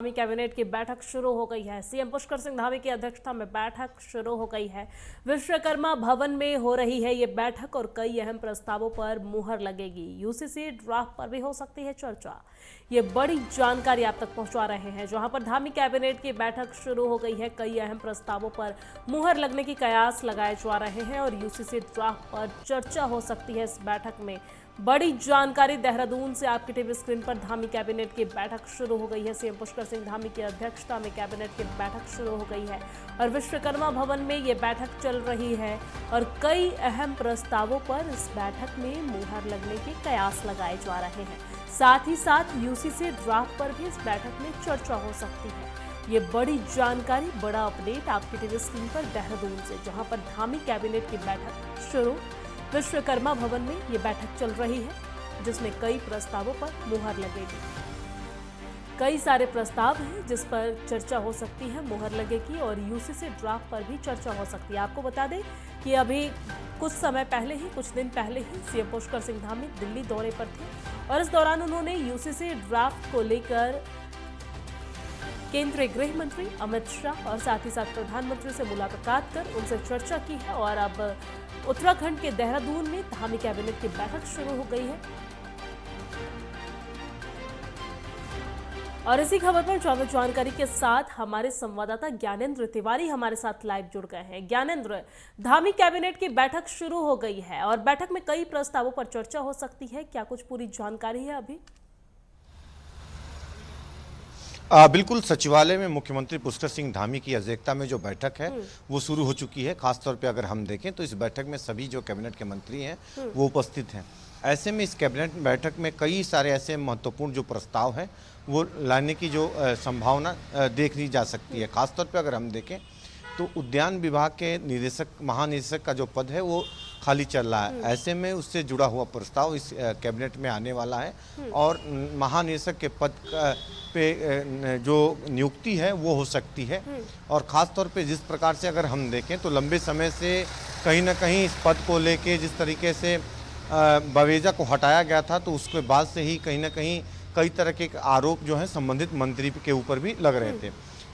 Dhami cabinet की बैठक शुरू हो गई है। सीएम पुष्कर सिंह धामी की अध्यक्षता में बैठक शुरू हो गई है। विश्वकर्मा भवन में हो रही है ये बैठक और कई अहम प्रस्तावों पर मुहर लगेगी। यूसीसी ड्राफ्ट पर भी हो सकती है चर्चा। ये बड़ी जानकारी आप तक पहुंचा रहे हैं। जहां पर धामी कैबिनेट की बैठक शुरू हो गई है, कई अहम प्रस्तावों पर मुहर लगने की कयास लगाए जा रहे हैं और यूसीसी ड्राफ्ट पर चर्चा हो सकती है इस बैठक में। बड़ी जानकारी देहरादून से आपकी टीवी स्क्रीन पर। धामी कैबिनेट की बैठक शुरू हो गई है। सीएम पुष्कर सिंह धामी की अध्यक्षता में कैबिनेट की बैठक शुरू हो गई है और विश्वकर्मा भवन में ये बैठक चल रही है और कई अहम प्रस्तावों पर इस बैठक में मुहर लगने के कयास लगाए जा रहे हैं। साथ ही साथ यूसीसी ड्राफ्ट पर भी इस बैठक में चर्चा हो सकती है। ये बड़ी जानकारी, बड़ा अपडेट आपकी टीवी स्क्रीन पर देहरादून से, जहां पर धामी कैबिनेट की बैठक शुरू। विश्वकर्मा भवन में ये बैठक चल रही है जिसमें कई प्रस्तावों पर मुहर लगेगी। कई सारे प्रस्ताव हैं जिस पर चर्चा हो सकती है, मुहर लगेगी और यूसीसी ड्राफ्ट पर भी चर्चा हो सकती है। आपको बता दें कि अभी कुछ समय पहले ही, कुछ दिन पहले ही सीएम पुष्कर सिंह धामी दिल्ली दौरे पर थे और इस दौरान उन्होंने यूसीसी ड्राफ्ट को लेकर केंद्रीय गृह मंत्री अमित शाह और साथ ही साथ प्रधानमंत्री से मुलाकात कर उनसे चर्चा की है और अब उत्तराखंड के देहरादून में धामी कैबिनेट की बैठक शुरू हो गई है। और इसी खबर पर ज्यादा जानकारी के साथ हमारे संवाददाता ज्ञानेंद्र तिवारी हमारे साथ लाइव जुड़ गए हैं। ज्ञानेंद्र, धामी कैबिनेट की बैठक शुरू हो गई है और बैठक में कई प्रस्तावों पर चर्चा हो सकती है, क्या कुछ पूरी जानकारी है अभी? बिल्कुल, सचिवालय में मुख्यमंत्री पुष्कर सिंह धामी की अध्यक्षता में जो बैठक है वो शुरू हो चुकी है। खासतौर पे अगर हम देखें तो इस बैठक में सभी जो कैबिनेट के मंत्री हैं वो उपस्थित हैं। ऐसे में इस कैबिनेट बैठक में कई सारे ऐसे महत्वपूर्ण जो प्रस्ताव हैं वो लाने की जो संभावना देखी जा सकती है। खासतौर पे अगर हम देखें तो उद्यान विभाग के निदेशक, महानिदेशक का जो पद है वो खाली चल रहा है। ऐसे में उससे जुड़ा हुआ प्रस्ताव इस कैबिनेट में आने वाला है और महानिदेशक के पद पे जो नियुक्ति है वो हो सकती है। और ख़ास तौर पे जिस प्रकार से अगर हम देखें तो लंबे समय से कहीं ना कहीं इस पद को लेके जिस तरीके से बवेजा को हटाया गया था तो उसके बाद से ही कहीं ना कहीं कई तरह के आरोप जो हैं संबंधित मंत्री के ऊपर भी लग रहे थे।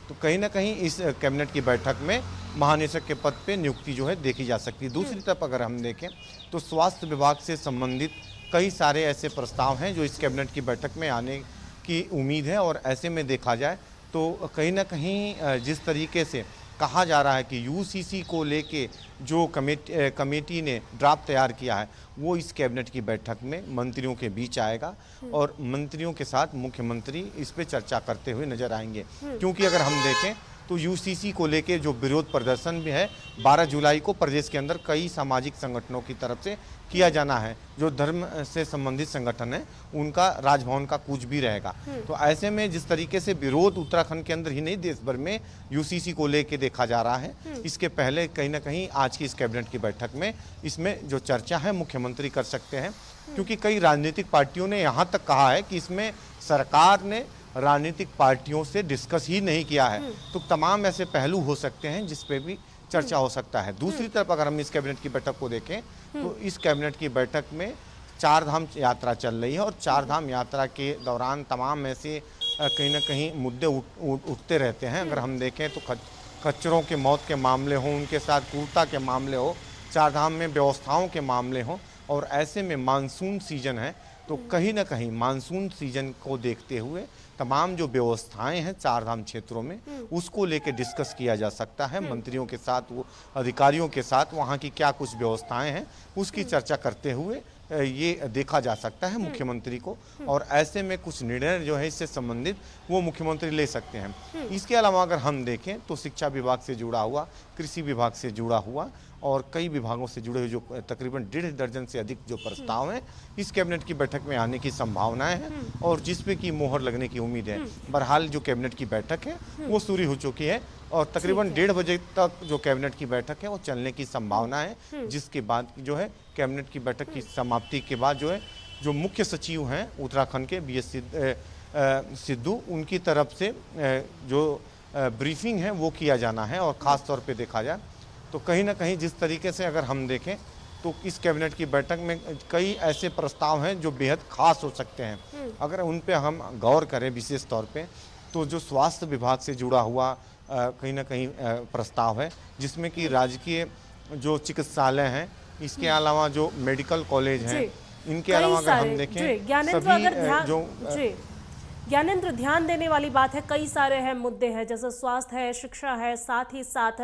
तो कहीं ना कहीं इस कैबिनेट की बैठक में महानिदेशक के पद पे नियुक्ति जो है देखी जा सकती है। दूसरी तरफ अगर हम देखें तो स्वास्थ्य विभाग से संबंधित कई सारे ऐसे प्रस्ताव हैं जो इस कैबिनेट की बैठक में आने की उम्मीद है। और ऐसे में देखा जाए तो कहीं ना कहीं जिस तरीके से कहा जा रहा है कि यूसीसी को लेके जो कमेटी ने ड्राफ्ट तैयार किया है वो इस कैबिनेट की बैठक में मंत्रियों के बीच आएगा और मंत्रियों के साथ मुख्यमंत्री इस पे चर्चा करते हुए नजर आएंगे। क्योंकि अगर हम देखें तो यूसीसी को लेके जो विरोध प्रदर्शन भी है 12 जुलाई को प्रदेश के अंदर कई सामाजिक संगठनों की तरफ से किया जाना है। जो धर्म से संबंधित संगठन है उनका राजभवन का कूच भी रहेगा। तो ऐसे में जिस तरीके से विरोध उत्तराखंड के अंदर ही नहीं देश भर में यूसीसी को लेके देखा जा रहा है, इसके पहले कहीं ना कहीं आज की इस कैबिनेट की बैठक में इसमें जो चर्चा है मुख्यमंत्री कर सकते हैं। क्योंकि कई राजनीतिक पार्टियों ने यहाँ तक कहा है कि इसमें सरकार ने राजनीतिक पार्टियों से डिस्कस ही नहीं किया है। तो तमाम ऐसे पहलू हो सकते हैं जिस पे भी चर्चा हो सकता है। दूसरी तरफ अगर हम इस कैबिनेट की बैठक को देखें तो इस कैबिनेट की बैठक में 4 धाम यात्रा चल रही है और 4 धाम यात्रा के दौरान तमाम ऐसे कहीं ना कहीं मुद्दे उठते रहते हैं। अगर हम देखें तो खच्चरों के मौत के मामले हों, उनके साथ क्रूरता के मामले हो, 4 धाम में व्यवस्थाओं के मामले हों और ऐसे में मानसून सीजन है तो कहीं ना कहीं मानसून सीजन को देखते हुए तमाम जो व्यवस्थाएं हैं 4 धाम क्षेत्रों में उसको लेके डिस्कस किया जा सकता है मंत्रियों के साथ, वो अधिकारियों के साथ वहाँ की क्या कुछ व्यवस्थाएं हैं उसकी चर्चा करते हुए ये देखा जा सकता है मुख्यमंत्री को। और ऐसे में कुछ निर्णय जो है इससे संबंधित वो मुख्यमंत्री ले सकते हैं। इसके अलावा अगर हम देखें तो शिक्षा विभाग से जुड़ा हुआ, कृषि विभाग से जुड़ा हुआ और कई विभागों से जुड़े हुए जो तकरीबन 1.5 दर्जन से अधिक जो प्रस्ताव हैं इस कैबिनेट की बैठक में आने की संभावनाएं हैं और जिस पे की मोहर लगने की उम्मीद है। बहरहाल जो कैबिनेट की बैठक है वो शुरू हो चुकी है और तकरीबन 1:30 बजे तक जो कैबिनेट की बैठक है वो चलने की संभावना है। जिसके बाद जो है कैबिनेट की बैठक की समाप्ति के बाद जो है जो मुख्य सचिव हैं उत्तराखंड के BS सिद्धू, उनकी तरफ से जो ब्रीफिंग है वो किया जाना है। और ख़ास तौर पे देखा जाए तो कहीं ना कहीं जिस तरीके से अगर हम देखें तो इस कैबिनेट की बैठक में कई ऐसे प्रस्ताव हैं जो बेहद खास हो सकते हैं। अगर उन पे हम गौर करें विशेष तौर पे तो जो स्वास्थ्य विभाग से जुड़ा हुआ कहीं ना कहीं प्रस्ताव है, जिसमें कि राजकीय जो चिकित्सालय हैं, इसके अलावा जो मेडिकल कॉलेज हैं, इनके कई अलावा अगर हम सारे देखें ज्ञानेंद्र, सभी अगर ध्यान जो ज्ञानेंद्र ध्यान देने वाली बात है, कई सारे हैं मुद्दे हैं, जैसे स्वास्थ्य है, शिक्षा है, साथ ही साथ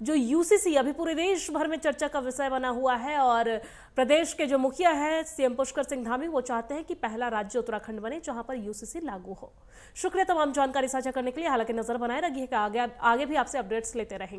जो यूसीसी अभी पूरे देश भर में चर्चा का विषय बना हुआ है। और प्रदेश के जो मुखिया है सीएम पुष्कर सिंह धामी, वो चाहते हैं कि पहला राज्य उत्तराखंड बने जहां पर यूसीसी लागू हो। शुक्रिया तमाम जानकारी साझा करने के लिए। हालांकि नजर बनाए रखिएगा, आगे भी आपसे अपडेट्स लेते रहेंगे।